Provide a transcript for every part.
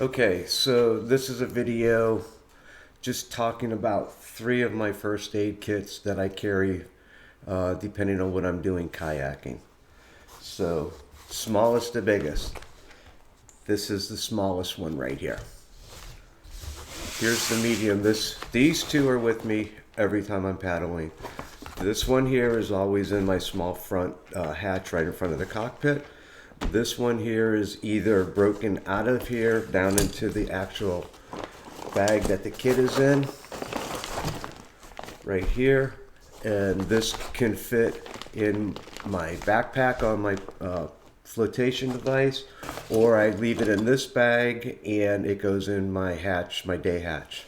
Okay, so this is a video just talking about 3 of my first aid kits that I carry depending on what I'm doing kayaking. So, smallest to biggest. This is the smallest one right here. Here's the medium. These 2 are with me every time I'm paddling. This one here is always in my small front hatch right in front of the cockpit. This one here is either broken out of here down into the actual bag that the kit is in, right here, and this can fit in my backpack on my flotation device, or I leave it in this bag and it goes in my hatch, my day hatch.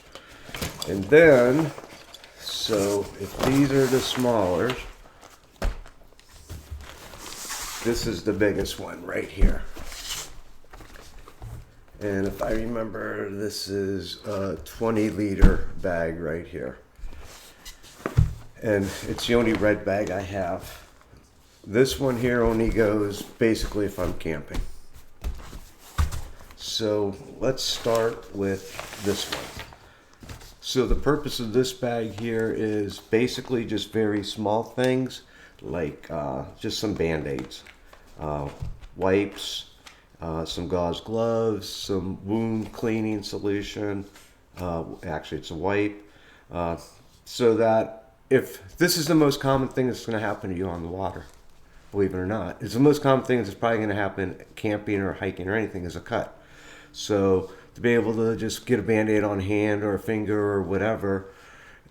And then, so if these are the smaller, this is the biggest one right here. And if I remember, this is a 20-liter bag right here. And it's the only red bag I have. This one here only goes basically if I'm camping. So let's start with this one. So the purpose of this bag here is basically just very small things like just some Band-Aids, wipes, some gauze gloves, some wound cleaning solution, actually it's a wipe, so that if this is the most common thing that's going to happen to you on the water, believe it or not, it's the most common thing that's probably going to happen camping or hiking or anything is a cut. So to be able to just get a Band-Aid on hand or a finger or whatever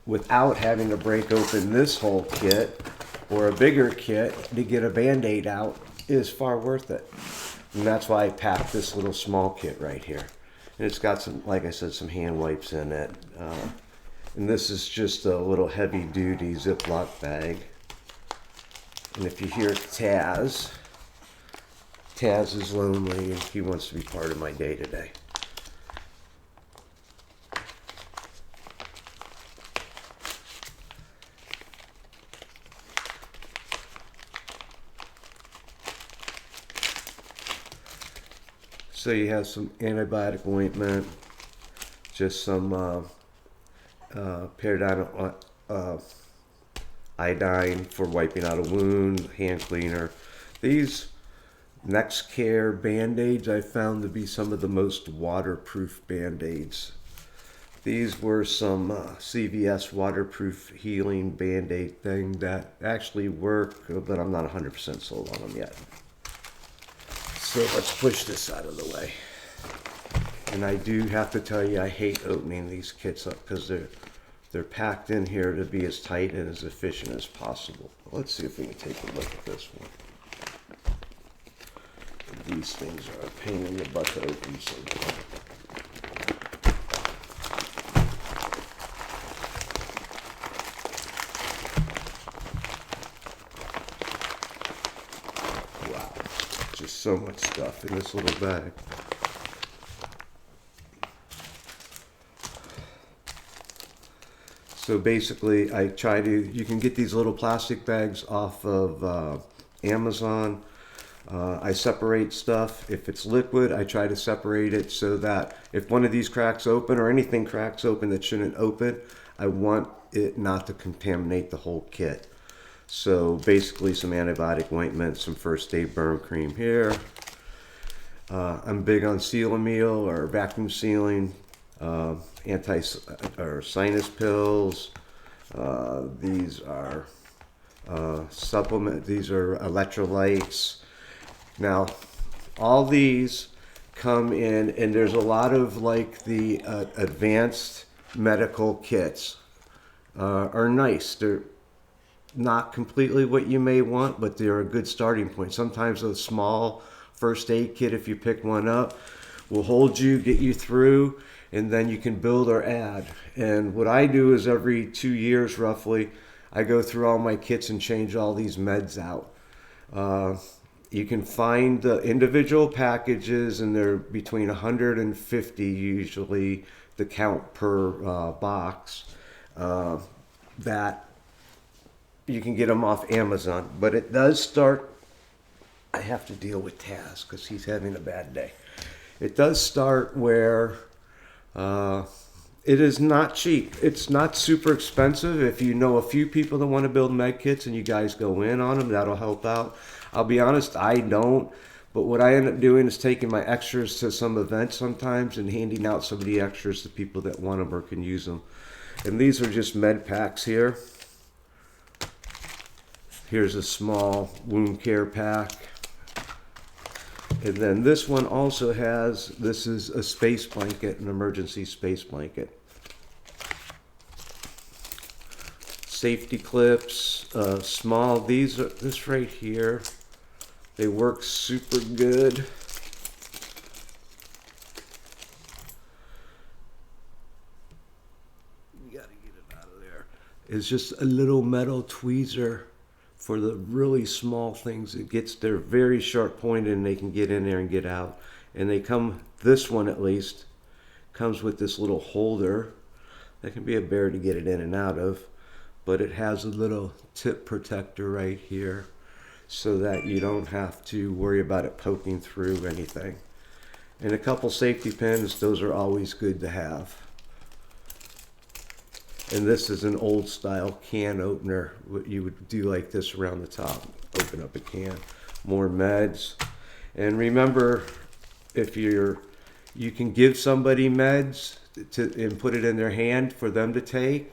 without having to break open this whole kit or a bigger kit to get a Band-Aid out is far worth it. And that's why I packed this little small kit right here. And it's got some, like I said, some hand wipes in it. And this is just a little heavy duty Ziploc bag. And if you hear Taz is lonely and he wants to be part of my day today. So you have some antibiotic ointment, just some peridine, iodine for wiping out a wound, hand cleaner. These Next Care Band-Aids I found to be some of the most waterproof Band-Aids. These were some CVS waterproof healing Band-Aid thing that actually work, but I'm not 100% sold on them yet. So let's push this out of the way. And I do have to tell you, I hate opening these kits up because they're packed in here to be as tight and as efficient as possible. Let's see if we can take a look at this one. These things are a pain in the butt to open sometimes. Wow, just so much stuff in this little bag. So basically, you can get these little plastic bags off of Amazon. I separate stuff. If it's liquid, I try to separate it so that if one of these cracks open or anything cracks open that shouldn't open, I want it not to contaminate the whole kit. So basically some antibiotic ointment, some first aid burn cream here. I'm big on Seal-A-Meal or vacuum sealing, sinus pills. These are these are electrolytes. Now, all these come in, and there's a lot of like the advanced medical kits are nice. They're not completely what you may want, but they're a good starting point. Sometimes a small first aid kit, if you pick one up, will hold you, get you through, and then you can build or add. And what I do is every 2 years roughly, I go through all my kits and change all these meds out. You can find the individual packages, and they're between 150 usually the count per box, that you can get them off Amazon. But it does start, I have to deal with Taz because he's having a bad day. It does start where it is not cheap. It's not super expensive. If you know a few people that want to build med kits and you guys go in on them, that'll help out. I'll be honest, I don't. But what I end up doing is taking my extras to some events sometimes and handing out some of the extras to people that want them or can use them. And these are just med packs here. Here's a small wound care pack. And then this one also has, this is a space blanket, an emergency space blanket. Safety clips, small, these are, this right here, they work super good. You gotta get it out of there. It's just a little metal tweezer for the really small things. It gets, they're very sharp pointed and they can get in there and get out. And they come, this one at least, comes with this little holder. That can be a bear to get it in and out of. But it has a little tip protector right here so that you don't have to worry about it poking through anything. And a couple safety pins, those are always good to have. And this is an old style can opener. What you would do like this around the top, open up a can. More meds. And remember, if you can give somebody meds and put it in their hand for them to take,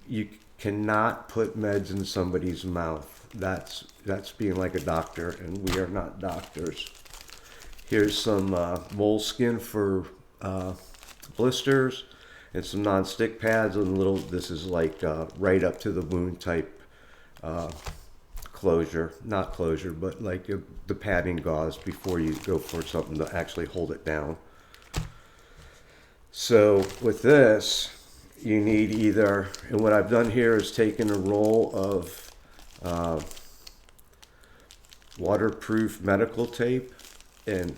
you cannot put meds in somebody's mouth. That's being like a doctor, and we are not doctors. Here's some moleskin for blisters, and some non-stick pads and little, this is like right up to the wound type closure, not closure, but like the padding gauze before you go for something to actually hold it down. So with this, you need either, and what I've done here is taken a roll of waterproof medical tape and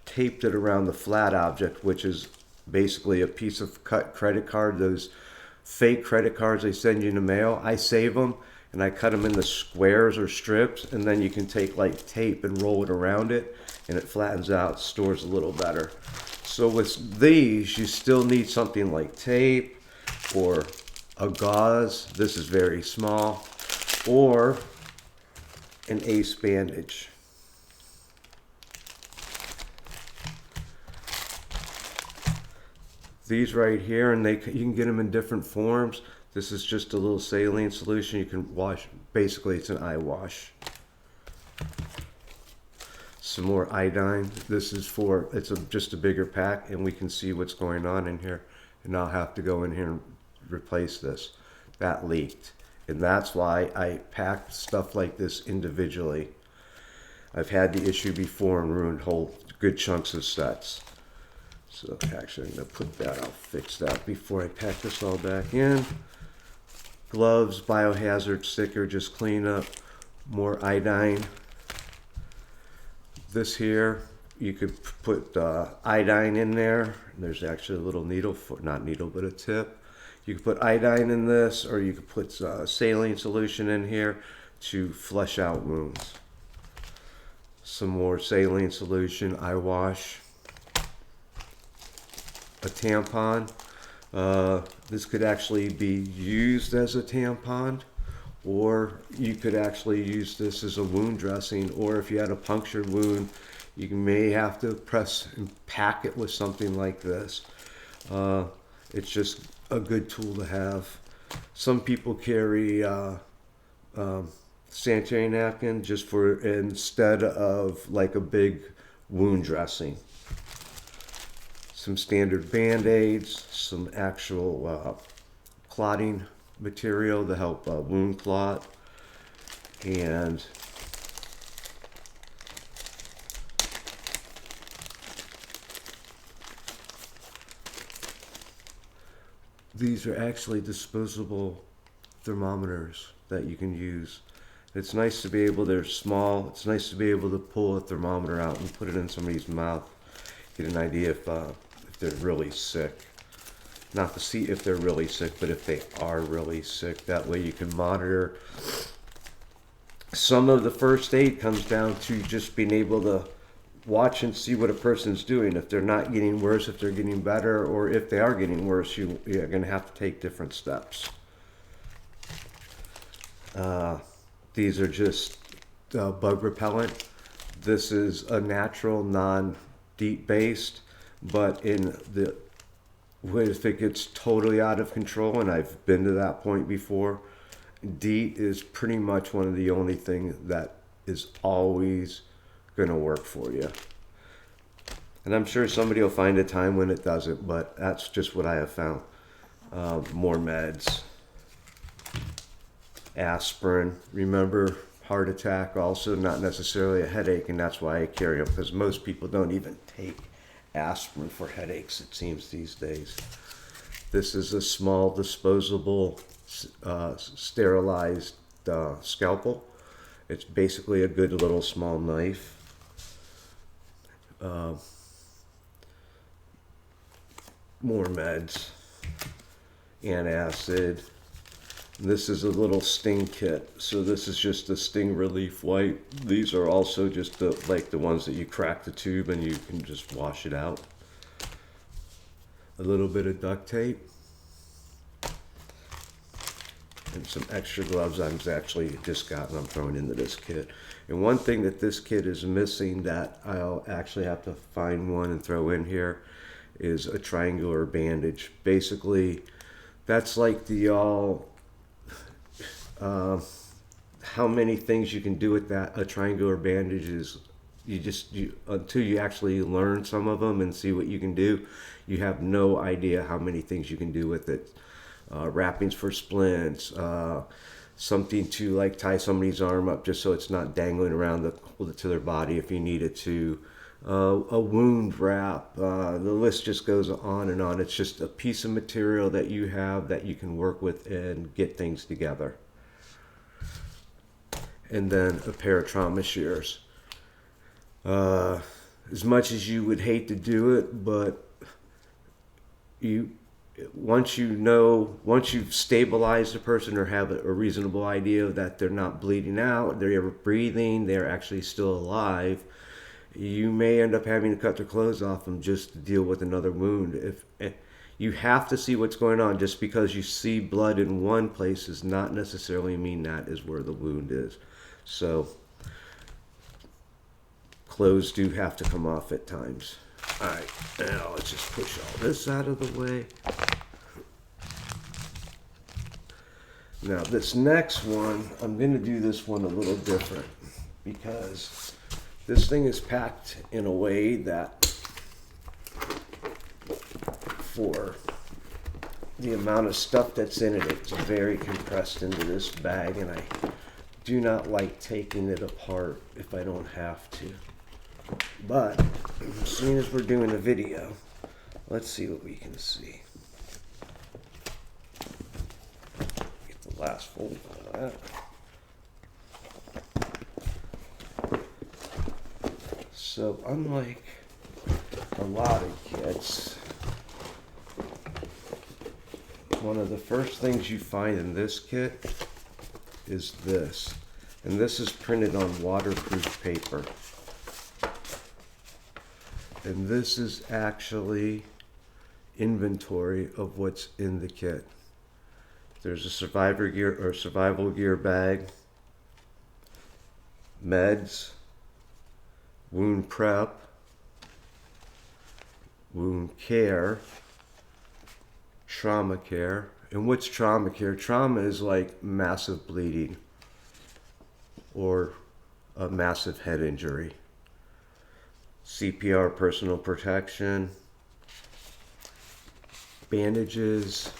taped it around the flat object, which is basically a piece of cut credit card, those fake credit cards they send you in the mail. I save them and I cut them into squares or strips, and then you can take like tape and roll it around it and it flattens out, stores a little better. So with these, you still need something like tape or a gauze. This is very small, or an ace bandage. These right here, and you can get them in different forms. This is just a little saline solution. You can wash, basically it's an eye wash. Some more iodine. This is for, it's just a bigger pack, and we can see what's going on in here. And I'll have to go in here and replace this. That leaked. And that's why I packed stuff like this individually. I've had the issue before and ruined whole good chunks of sets. So actually I'm going to put that, I'll fix that before I pack this all back in. Gloves, biohazard sticker, just clean up. More iodine. This here, you could put iodine in there. There's actually a little needle, for, not needle, but a tip. You could put iodine in this, or you could put saline solution in here to flush out wounds. Some more saline solution, eye wash. A tampon. This could actually be used as a tampon, or you could actually use this as a wound dressing, or if you had a punctured wound, you may have to press and pack it with something like this. It's just a good tool to have. Some people carry sanitary napkin just for instead of like a big wound dressing. Some standard Band-Aids, some actual clotting material to help wound clot, and these are actually disposable thermometers that you can use. It's nice to be able, they're small, it's nice to be able to pull a thermometer out and put it in somebody's mouth, get an idea if they're really sick. Not to see if they're really sick, but if they are really sick. That way you can monitor. Some of the first aid comes down to just being able to watch and see what a person's doing. If they're not getting worse, if they're getting better, or if they are getting worse, you're going to have to take different steps. These are just bug repellent. This is a natural, non-DEET based, but if it gets totally out of control, and I've been to that point before, DEET is pretty much one of the only things that is always going to work for you. And I'm sure somebody will find a time when it doesn't, but that's just what I have found. More meds. Aspirin. Remember, heart attack also not necessarily a headache, and that's why I carry them, because most people don't even take aspirin for headaches, it seems, these days. This is a small disposable sterilized scalpel. It's basically a good little small knife. More meds. Antacid. This is a little sting kit. So this is just a sting relief wipe. These are also just like the ones that you crack the tube and you can just wash it out. A little bit of duct tape. And some extra gloves I've actually just gotten, I'm throwing into this kit. And one thing that this kit is missing that I'll actually have to find one and throw in here is a triangular bandage. Basically, that's like the how many things you can do with that. A triangular bandage is, until you actually learn some of them and see what you can do, you have no idea how many things you can do with it. Wrappings for splints, something to like tie somebody's arm up just so it's not dangling around to their body if you need it to. A wound wrap, the list just goes on and on. It's just a piece of material that you have that you can work with and get things together. And then a pair of trauma shears. As much as you would hate to do it, but once you've stabilized a person or have a reasonable idea that they're not bleeding out, they're breathing, they're actually still alive, you may end up having to cut their clothes off them just to deal with another wound. If you have to see what's going on. Just because you see blood in one place does not necessarily mean that is where the wound is. So clothes do have to come off at times. All right, now let's just push all this out of the way. Now this next one, I'm going to do this one a little different because this thing is packed in a way that for the amount of stuff that's in it, it's very compressed into this bag, and I do not like taking it apart if I don't have to. But as soon as we're doing a video, let's see what we can see. Get the last fold out of that. So unlike a lot of kits, one of the first things you find in this kit is this. And this is printed on waterproof paper. And this is actually inventory of what's in the kit. There's a survival gear bag, meds, wound prep, wound care, trauma care. And what's trauma care? Trauma is like massive bleeding or a massive head injury. CPR, personal protection, bandages,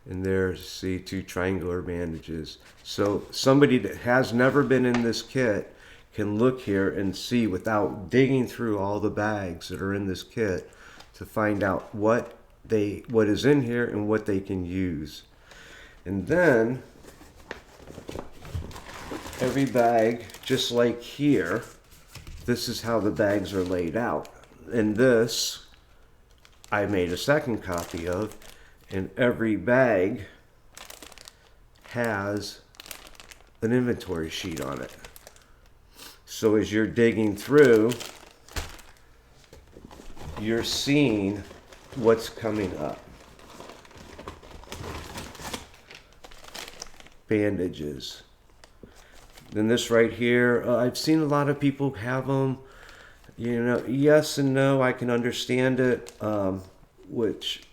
and there's, see, 2 triangular bandages. So somebody that has never been in this kit can look here and see without digging through all the bags that are in this kit to find out what is in here and what they can use. And then every bag, just like here, this is how the bags are laid out. And this, I made a second copy of, and every bag has an inventory sheet on it. So as you're digging through, you're seeing what's coming up. Bandages. Then this right here, I've seen a lot of people have them. You know, yes and no, I can understand it, which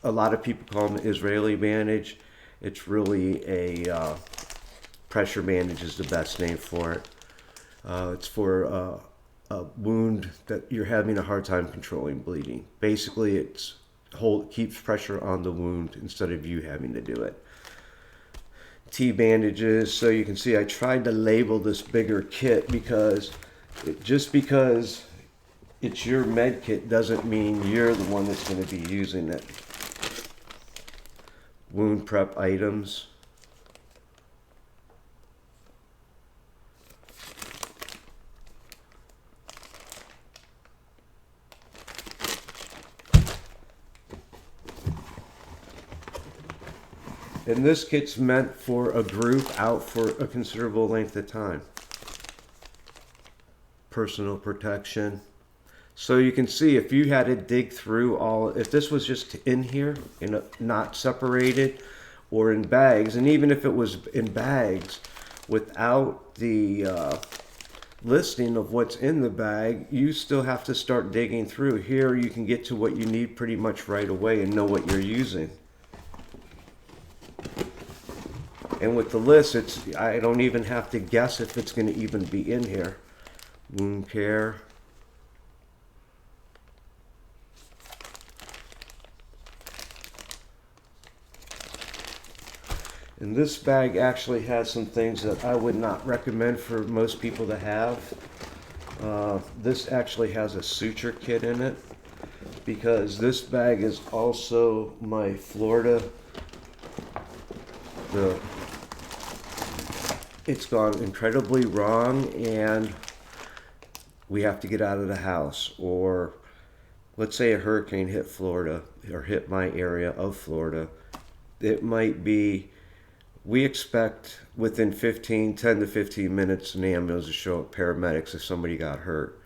a lot of people call them Israeli bandage. It's really a pressure bandage is the best name for it. It's for a wound that you're having a hard time controlling bleeding. Basically, keeps pressure on the wound instead of you having to do it. T bandages. So you can see I tried to label this bigger kit because just because it's your med kit doesn't mean you're the one that's going to be using it. Wound prep items. And this kit's meant for a group out for a considerable length of time. Personal protection. So you can see if you had to dig through if this was just in here, not separated or in bags, and even if it was in bags without the listing of what's in the bag, you still have to start digging through. Here you can get to what you need pretty much right away and know what you're using. And with the list, I don't even have to guess if it's going to even be in here. Wound care. And this bag actually has some things that I would not recommend for most people to have. This actually has a suture kit in it because this bag is also my Florida. It's gone incredibly wrong and we have to get out of the house, or let's say a hurricane hit Florida or hit my area of Florida. It might be, we expect within 10 to 15 minutes an ambulance to show up, paramedics if somebody got hurt.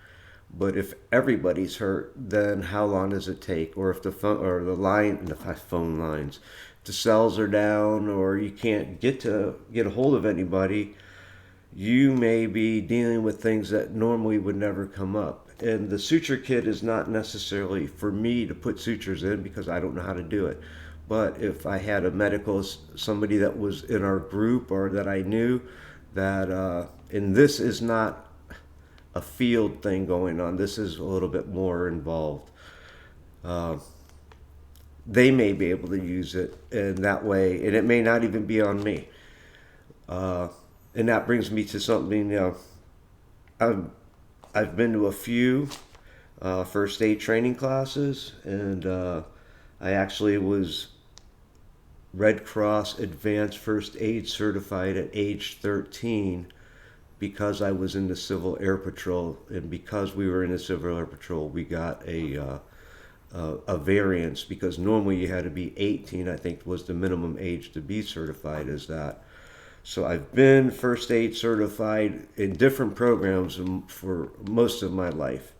But if everybody's hurt, then how long does it take? Or if the phone or the phone lines, the cells are down, or you can't get a hold of anybody, you may be dealing with things that normally would never come up. And the suture kit is not necessarily for me to put sutures in because I don't know how to do it. But if I had somebody that was in our group or that I knew that, and this is not a field thing going on, this is a little bit more involved. They may be able to use it in that way, and it may not even be on me. And that brings me to something, I've been to a few first aid training classes, and I actually was Red Cross Advanced First Aid certified at age 13 because I was in the Civil Air Patrol, and because we were in the Civil Air Patrol, we got a variance because normally you had to be 18, I think was the minimum age to be certified as that. So I've been first aid certified in different programs for most of my life.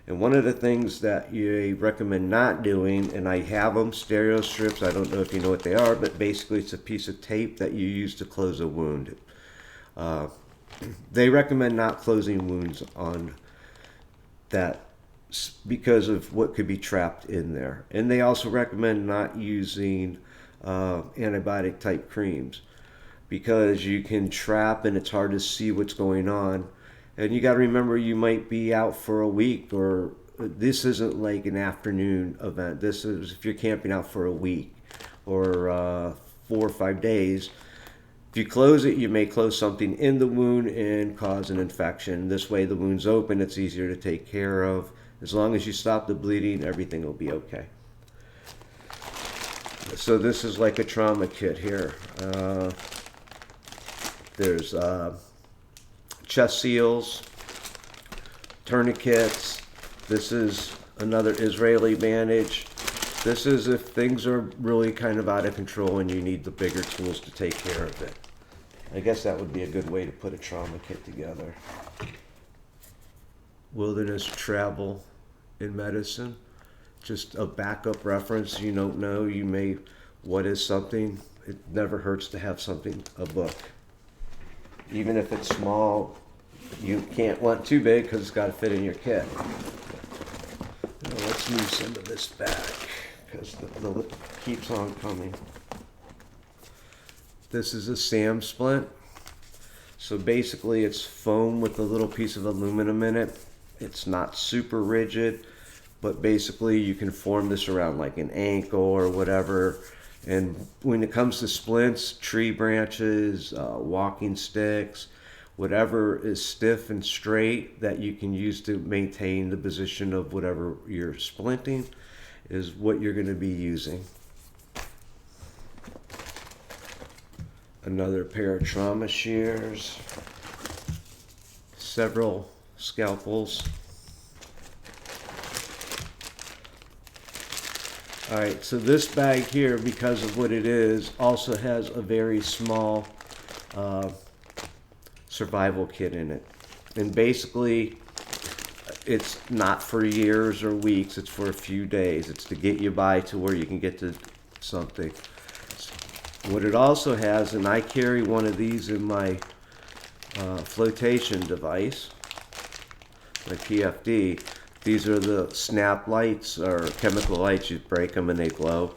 And one of the things that you recommend not doing, and I have them, stereo strips, I don't know if you know what they are, but basically it's a piece of tape that you use to close a wound. They recommend not closing wounds on that because of what could be trapped in there. And they also recommend not using antibiotic type creams because you can trap and it's hard to see what's going on. And you got to remember you might be out for a week, or this isn't like an afternoon event. This is if you're camping out for a week or 4 or 5 days. If you close it, you may close something in the wound and cause an infection. This way the wound's open, it's easier to take care of. As long as you stop the bleeding, everything will be okay. So this is like a trauma kit here. There's chest seals, tourniquets. This is another Israeli bandage. This is if things are really kind of out of control and you need the bigger tools to take care of it. I guess that would be a good way to put a trauma kit together. Wilderness travel in medicine. just a backup reference. You don't know, you may, what is something? It never hurts to have something, a book. Even if it's small, you can't want too big because it's got to fit in your kit. Now let's move some of this back because the lip keeps on coming. This is a SAM splint. So basically it's foam with a little piece of aluminum in it. It's not super rigid, but basically you can form this around like an ankle or whatever. And when it comes to splints, tree branches, walking sticks, whatever is stiff and straight that you can use to maintain the position of whatever you're splinting is what you're going to be using. Another pair of trauma shears, several scalpels. Alright, so this bag here, because of what it is, also has a very small survival kit in it. And basically, it's not for years or weeks, it's for a few days. It's to get you by to where you can get to something. What it also has, and I carry one of these in my flotation device, my PFD. These are the snap lights or chemical lights. You break them and they glow.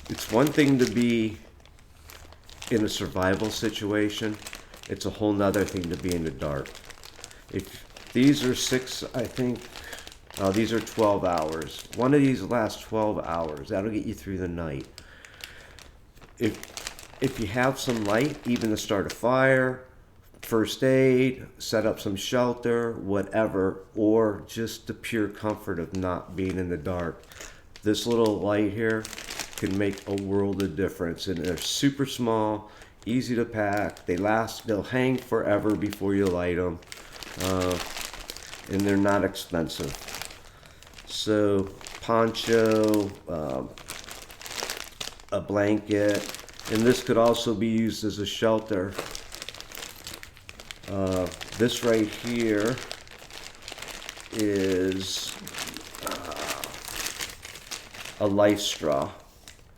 It's one thing to be in a survival situation. It's a whole nother thing to be in the dark. If these are these are 12 hours. One of these lasts 12 hours. That'll get you through the night. If you have some light, even to start a fire, first aid, set up some shelter, whatever, or just the pure comfort of not being in the dark, this little light here can make a world of difference. And they're super small, easy to pack. They'll hang forever before you light them, and they're not expensive. So Poncho, a blanket, and this could also be used as a shelter. This right here is a life straw.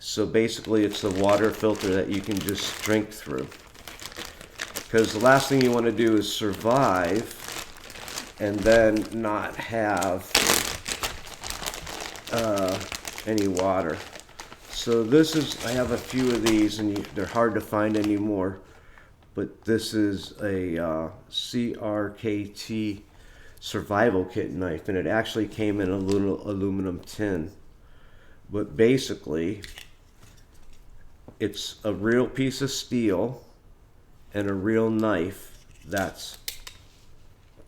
So basically it's a water filter that you can just drink through. Because the last thing you want to do is survive and then not have any water. So this is, I have a few of these and they're hard to find anymore. But this is a CRKT survival kit knife, and it actually came in a little aluminum tin. But basically, it's a real piece of steel and a real knife that's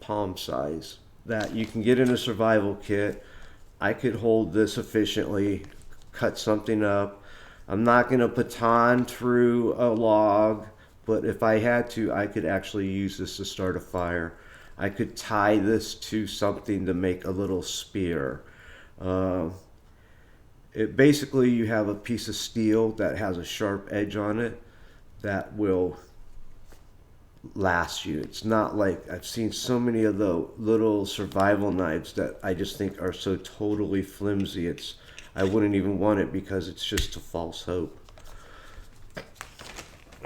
palm size that you can get in a survival kit. I could hold this efficiently, cut something up. I'm not going to baton through a log. But if I had to, I could actually use this to start a fire. I could tie this to something to make a little spear. Basically, you have a piece of steel that has a sharp edge on it that will last you. It's not like, I've seen so many of the little survival knives that I just think are so totally flimsy. I wouldn't even want it because it's just a false hope.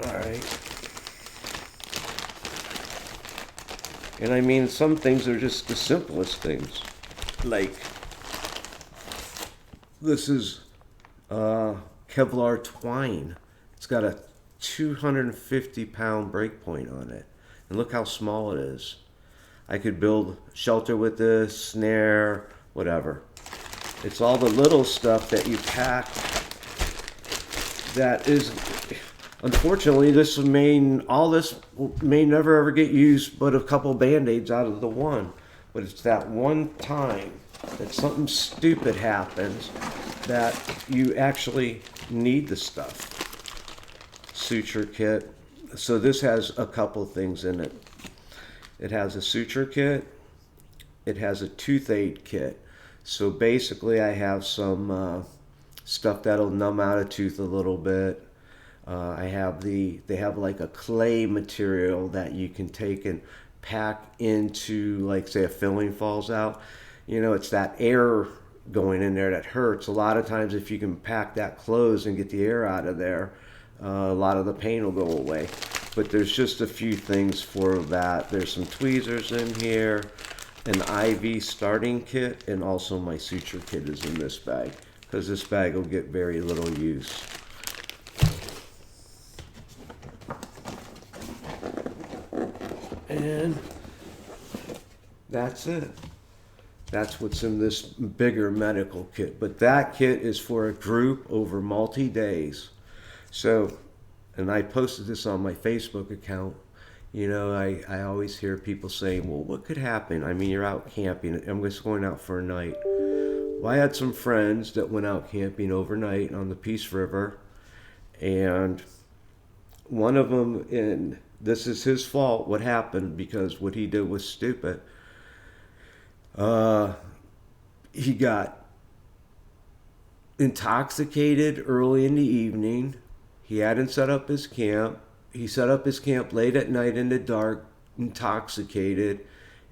Alright. And I mean, some things are just the simplest things. Like, this is Kevlar twine. It's got a 250-pound break point on it. And look how small it is. I could build shelter with this, snare, whatever. It's all the little stuff that you pack that is... Unfortunately, all this may never ever get used, but a couple Band-Aids out of the one. But it's that one time that something stupid happens that you actually need the stuff. Suture Kit. So this has a couple things in it. It has a Suture Kit. It has a Toothache Kit. So basically I have some stuff that'll numb out a tooth a little bit. They have like a clay material that you can take and pack into, like, say a filling falls out. You know, it's that air going in there that hurts. A lot of times if you can pack that close and get the air out of there, a lot of the pain will go away. But there's just a few things for that. There's some tweezers in here, an IV starting kit, and also my suture kit is in this bag, because this bag will get very little use. And that's it. That's what's in this bigger medical kit. But that kit is for a group over multi-days. So, and I posted this on my Facebook account. You know, I always hear people saying, well, what could happen? I mean, you're out camping. I'm just going out for a night. Well, I had some friends that went out camping overnight on the Peace River. And one of them, and this is his fault, what happened, because what he did was stupid. He got intoxicated early in the evening. He hadn't set up his camp. He set up his camp late at night in the dark, intoxicated,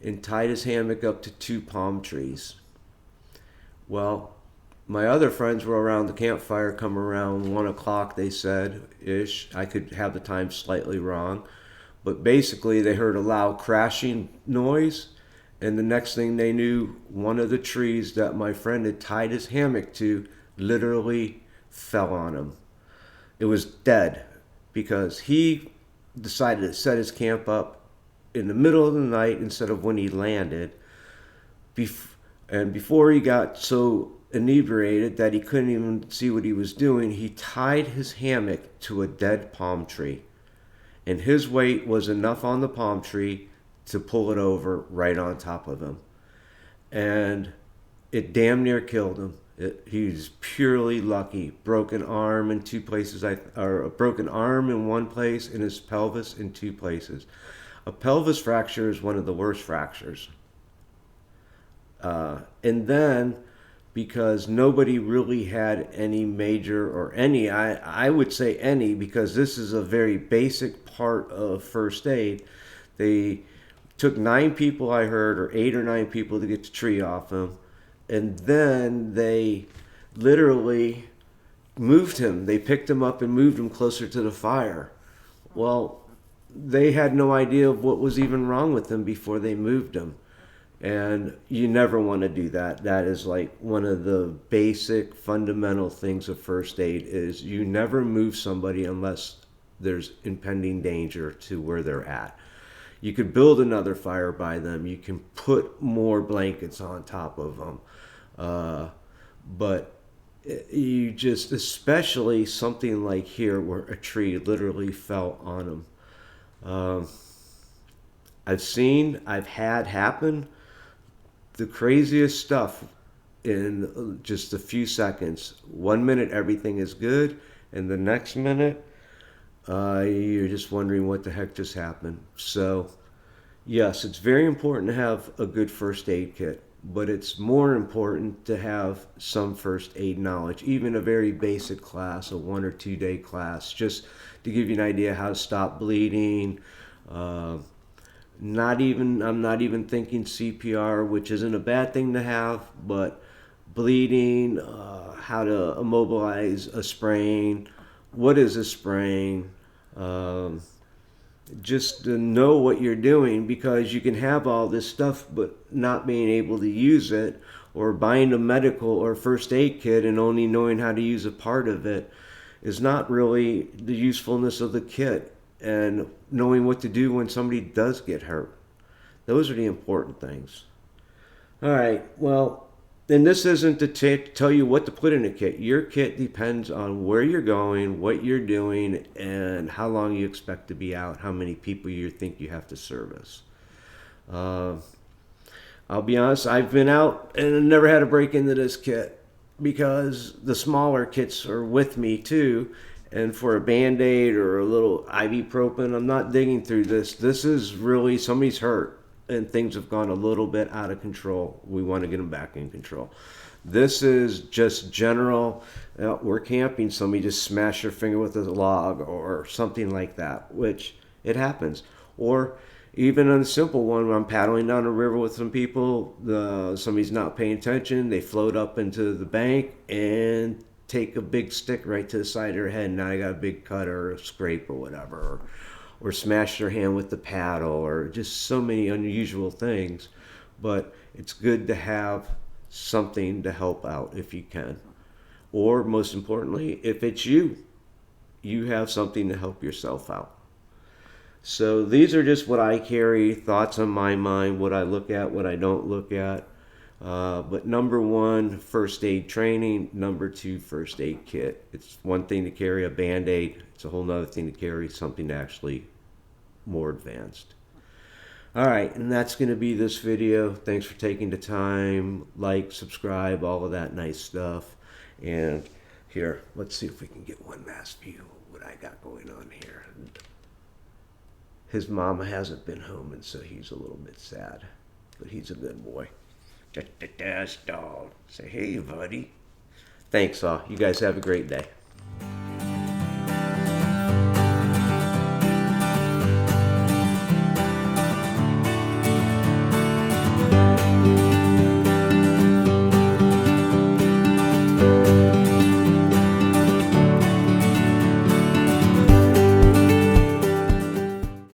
and tied his hammock up to 2 palm trees. Well, my other friends were around the campfire, come around 1 o'clock, they said, ish. I could have the time slightly wrong. But basically, they heard a loud crashing noise. And the next thing they knew, one of the trees that my friend had tied his hammock to literally fell on him. It was dead because he decided to set his camp up in the middle of the night instead of when he landed. And before he got so inebriated that he couldn't even see what he was doing, he tied his hammock to a dead palm tree. And his weight was enough on the palm tree to pull it over right on top of him. And it damn near killed him. He was purely lucky. Broken arm in 2 places, or a broken arm in 1 place, and his pelvis in 2 places. A pelvis fracture is one of the worst fractures. And then, because nobody really had any major, or any, I would say any, because this is a very basic part of first aid. They took 9 people, I heard, or 8 or 9 people to get the tree off him. And then they literally moved him. They picked him up and moved him closer to the fire. Well, they had no idea of what was even wrong with him before they moved him. And you never want to do that. That is like one of the basic fundamental things of first aid, is you never move somebody unless there's impending danger to where they're at. You could build another fire by them. You can put more blankets on top of them. But you just, especially something like here where a tree literally fell on them. I've had happen the craziest stuff in just a few seconds. 1 minute everything is good, and the next minute you're just wondering what the heck just happened. So yes, it's very important to have a good first aid kit, but it's more important to have some first aid knowledge, even a very basic class, a 1 or 2 day class, just to give you an idea how to stop bleeding. I'm not even thinking CPR, which isn't a bad thing to have, but bleeding, how to immobilize a sprain, what is a sprain, just to know what you're doing, because you can have all this stuff but not being able to use it, or buying a medical or first aid kit and only knowing how to use a part of it is not really the usefulness of the kit, and knowing what to do when somebody does get hurt. Those are the important things. All right, well, and this isn't to tell you what to put in a kit. Your kit depends on where you're going, what you're doing, and how long you expect to be out, how many people you think you have to service. I'll be honest, I've been out and never had to break into this kit, because the smaller kits are with me too. And for a Band-Aid or a little ibuprofen, I'm not digging through this. This is really, somebody's hurt and things have gone a little bit out of control. We want to get them back in control. This is just general, we're camping, somebody just smashed their finger with a log or something like that, which it happens. Or Even on a simple one, when I'm paddling down the river with some people, somebody's not paying attention, they float up into the bank and take a big stick right to the side of their head. Now I got a big cut or a scrape or whatever. Or smash their hand with the paddle, or just so many unusual things. But it's good to have something to help out if you can. Or most importantly, if it's you, you have something to help yourself out. So these are just what I carry, thoughts on my mind, what I look at, what I don't look at. But number one, first aid training. Number two, first aid kit. It's one thing to carry a Band-Aid. It's a whole nother thing to carry something actually more advanced. All right, and that's going to be this video. Thanks for taking the time. Like, subscribe, all of that nice stuff. And here, let's see if we can get one last view of what I got going on here. His mama hasn't been home, and so he's a little bit sad. But he's a good boy. Just a dash dog. Say, hey, buddy. Thanks, all. You guys have a great day.